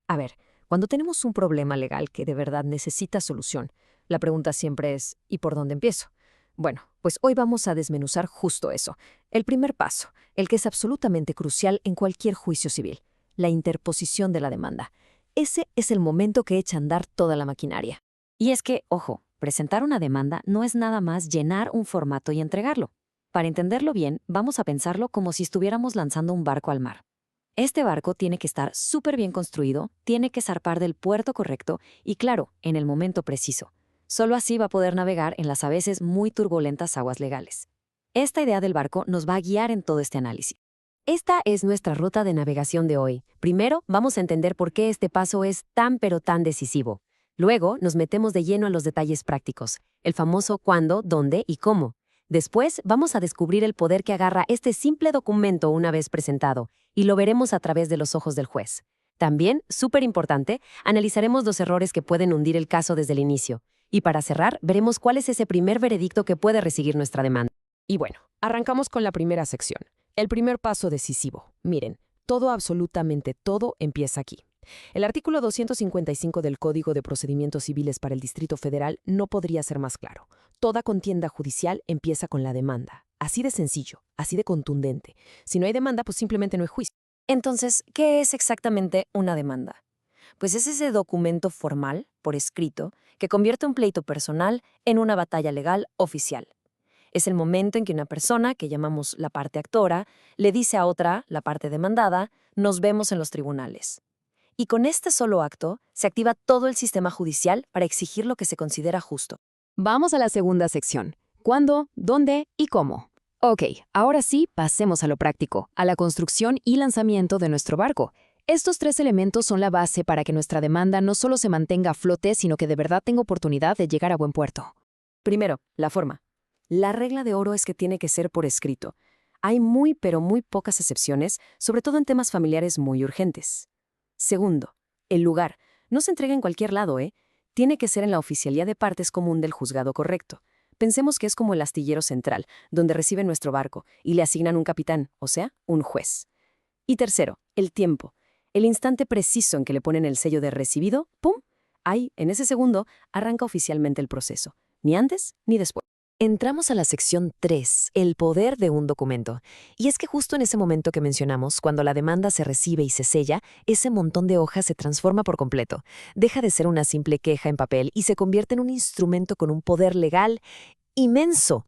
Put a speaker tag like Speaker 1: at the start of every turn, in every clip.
Speaker 1: A ver, cuando tenemos un problema legal que de verdad necesita solución, la pregunta siempre es ¿y por dónde empiezo? Bueno, pues hoy vamos a desmenuzar justo eso. El primer paso, el que es absolutamente crucial en cualquier juicio civil, la interposición de la demanda. Ese es el momento que echa a andar toda la maquinaria.
Speaker 2: Y es que, ojo, presentar una demanda no es nada más llenar un formato y entregarlo. Para entenderlo bien, vamos a pensarlo como si estuviéramos lanzando un barco al mar. Este barco tiene que estar súper bien construido, tiene que zarpar del puerto correcto y, claro, en el momento preciso. Solo así va a poder navegar en las a veces muy turbulentas aguas legales. Esta idea del barco nos va a guiar en todo este análisis.
Speaker 3: Esta es nuestra ruta de navegación de hoy. Primero, vamos a entender por qué este paso es tan pero tan decisivo. Luego, nos metemos de lleno a los detalles prácticos, el famoso cuándo, dónde y cómo. Después, vamos a descubrir el poder que agarra este simple documento una vez presentado, y lo veremos a través de los ojos del juez. También, súper importante, analizaremos los errores que pueden hundir el caso desde el inicio. Y para cerrar, veremos cuál es ese primer veredicto que puede recibir nuestra demanda.
Speaker 4: Y bueno, arrancamos con la primera sección. El primer paso decisivo. Miren, todo, absolutamente todo, empieza aquí. El artículo 255 del Código de Procedimientos Civiles para el Distrito Federal no podría ser más claro. Toda contienda judicial empieza con la demanda. Así de sencillo, así de contundente. Si no hay demanda, pues simplemente no hay juicio.
Speaker 2: Entonces, ¿qué es exactamente una demanda? Pues es ese documento formal, por escrito, que convierte un pleito personal en una batalla legal oficial. Es el momento en que una persona, que llamamos la parte actora, le dice a otra, la parte demandada, nos vemos en los tribunales. Y con este solo acto, se activa todo el sistema judicial para exigir lo que se considera justo.
Speaker 4: Vamos a la segunda sección. ¿Cuándo, dónde y cómo? Ok, ahora sí, pasemos a lo práctico, a la construcción y lanzamiento de nuestro barco. Estos tres elementos son la base para que nuestra demanda no solo se mantenga a flote, sino que de verdad tenga oportunidad de llegar a buen puerto.
Speaker 1: Primero, la forma. La regla de oro es que tiene que ser por escrito. Hay muy, pero muy pocas excepciones, sobre todo en temas familiares muy urgentes. Segundo, el lugar. No se entrega en cualquier lado, ¿eh? Tiene que ser en la oficialía de partes común del juzgado correcto. Pensemos que es como el astillero central, donde recibe nuestro barco, y le asignan un capitán, o sea, un juez. Y tercero, el tiempo. El instante preciso en que le ponen el sello de recibido, ¡pum! Ahí, en ese segundo, arranca oficialmente el proceso. Ni antes ni después.
Speaker 3: Entramos a la sección 3, el poder de un documento. Y es que justo en ese momento que mencionamos, cuando la demanda se recibe y se sella, ese montón de hojas se transforma por completo. Deja de ser una simple queja en papel y se convierte en un instrumento con un poder legal inmenso.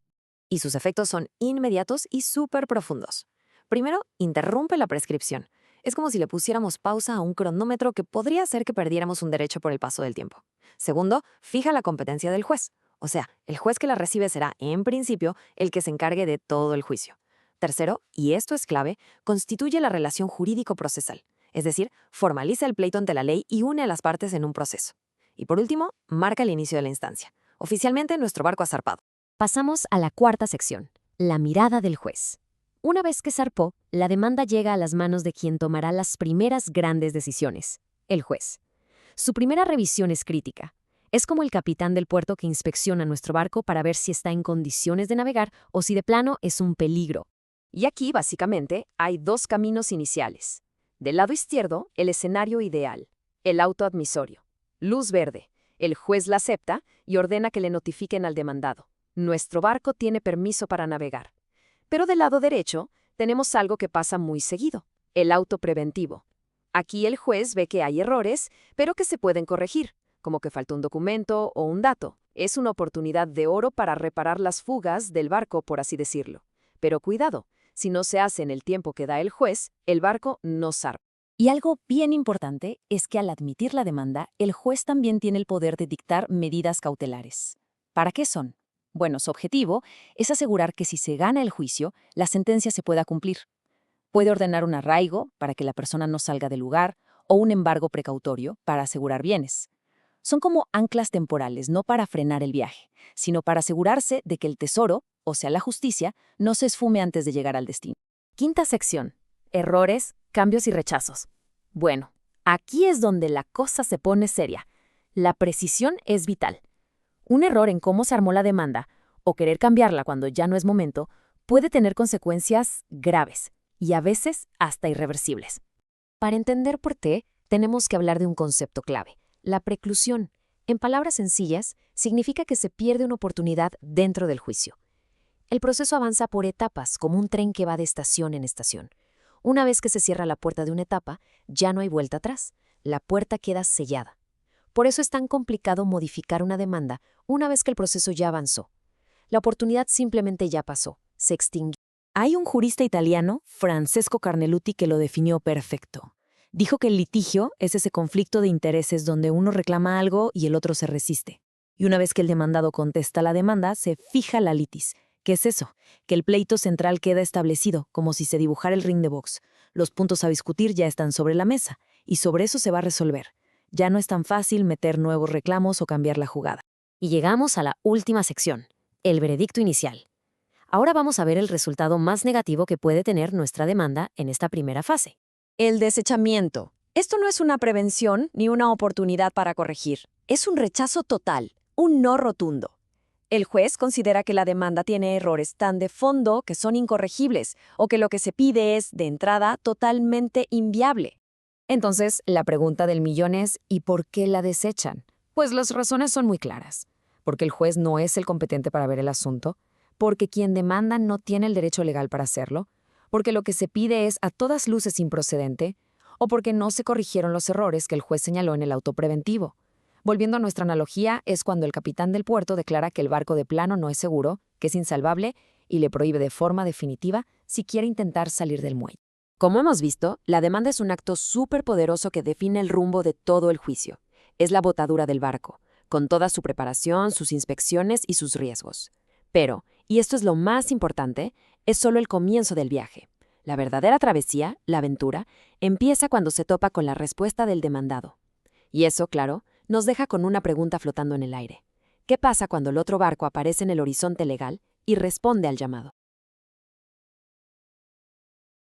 Speaker 2: Y sus efectos son inmediatos y súper profundos. Primero, interrumpe la prescripción. Es como si le pusiéramos pausa a un cronómetro que podría hacer que perdiéramos un derecho por el paso del tiempo. Segundo, fija la competencia del juez. O sea, el juez que la recibe será, en principio, el que se encargue de todo el juicio. Tercero, y esto es clave, constituye la relación jurídico-procesal. Es decir, formaliza el pleito ante la ley y une a las partes en un proceso. Y por último, marca el inicio de la instancia. Oficialmente, nuestro barco ha zarpado.
Speaker 3: Pasamos a la cuarta sección, la mirada del juez. Una vez que zarpó, la demanda llega a las manos de quien tomará las primeras grandes decisiones, el juez. Su primera revisión es crítica. Es como el capitán del puerto que inspecciona nuestro barco para ver si está en condiciones de navegar o si de plano es un peligro.
Speaker 4: Y aquí, básicamente, hay dos caminos iniciales. Del lado izquierdo, el escenario ideal, el auto admisorio. Luz verde. El juez la acepta y ordena que le notifiquen al demandado. Nuestro barco tiene permiso para navegar. Pero del lado derecho, tenemos algo que pasa muy seguido, el auto preventivo. Aquí el juez ve que hay errores, pero que se pueden corregir, como que falta un documento o un dato. Es una oportunidad de oro para reparar las fugas del barco, por así decirlo. Pero cuidado, si no se hace en el tiempo que da el juez, el barco no zarpa.
Speaker 2: Y algo bien importante es que al admitir la demanda, el juez también tiene el poder de dictar medidas cautelares. ¿Para qué son? Bueno, su objetivo es asegurar que si se gana el juicio, la sentencia se pueda cumplir. Puede ordenar un arraigo para que la persona no salga del lugar o un embargo precautorio para asegurar bienes. Son como anclas temporales, no para frenar el viaje, sino para asegurarse de que el tesoro, o sea, la justicia, no se esfume antes de llegar al destino.
Speaker 3: Quinta sección, errores, cambios y rechazos. Bueno, aquí es donde la cosa se pone seria. La precisión es vital. Un error en cómo se armó la demanda, o querer cambiarla cuando ya no es momento, puede tener consecuencias graves y a veces hasta irreversibles. Para entender por qué,
Speaker 4: tenemos que hablar de un concepto clave, la preclusión. En palabras sencillas, significa que se pierde una oportunidad dentro del juicio. El proceso avanza por etapas, como un tren que va de estación en estación. Una vez que se cierra la puerta de una etapa, ya no hay vuelta atrás. La puerta queda sellada. Por eso es tan complicado modificar una demanda una vez que el proceso ya avanzó. La oportunidad simplemente ya pasó, se extinguió.
Speaker 1: Hay un jurista italiano, Francesco Carneluti, que lo definió perfecto. Dijo que el litigio es ese conflicto de intereses donde uno reclama algo y el otro se resiste. Y una vez que el demandado contesta la demanda, se fija la litis. ¿Qué es eso? Que el pleito central queda establecido, como si se dibujara el ring de box. Los puntos a discutir ya están sobre la mesa, y sobre eso se va a resolver. Ya no es tan fácil meter nuevos reclamos o cambiar la jugada.
Speaker 3: Y llegamos a la última sección, el veredicto inicial. Ahora vamos a ver el resultado más negativo que puede tener nuestra demanda en esta primera fase.
Speaker 4: El desechamiento. Esto no es una prevención ni una oportunidad para corregir. Es un rechazo total, un no rotundo. El juez considera que la demanda tiene errores tan de fondo que son incorregibles o que lo que se pide es, de entrada, totalmente inviable.
Speaker 1: Entonces, la pregunta del millón es, ¿y por qué la desechan? Pues las razones son muy claras. Porque el juez no es el competente para ver el asunto, porque quien demanda no tiene el derecho legal para hacerlo, porque lo que se pide es a todas luces improcedente, o porque no se corrigieron los errores que el juez señaló en el auto preventivo. Volviendo a nuestra analogía, es cuando el capitán del puerto declara que el barco de plano no es seguro, que es insalvable, y le prohíbe de forma definitiva si quiere intentar salir del muelle.
Speaker 4: Como hemos visto, la demanda es un acto superpoderoso que define el rumbo de todo el juicio. Es la botadura del barco, con toda su preparación, sus inspecciones y sus riesgos. Pero, y esto es lo más importante, es solo el comienzo del viaje. La verdadera travesía, la aventura, empieza cuando se topa con la respuesta del demandado. Y eso, claro, nos deja con una pregunta flotando en el aire. ¿Qué pasa cuando el otro barco aparece en el horizonte legal y responde al llamado?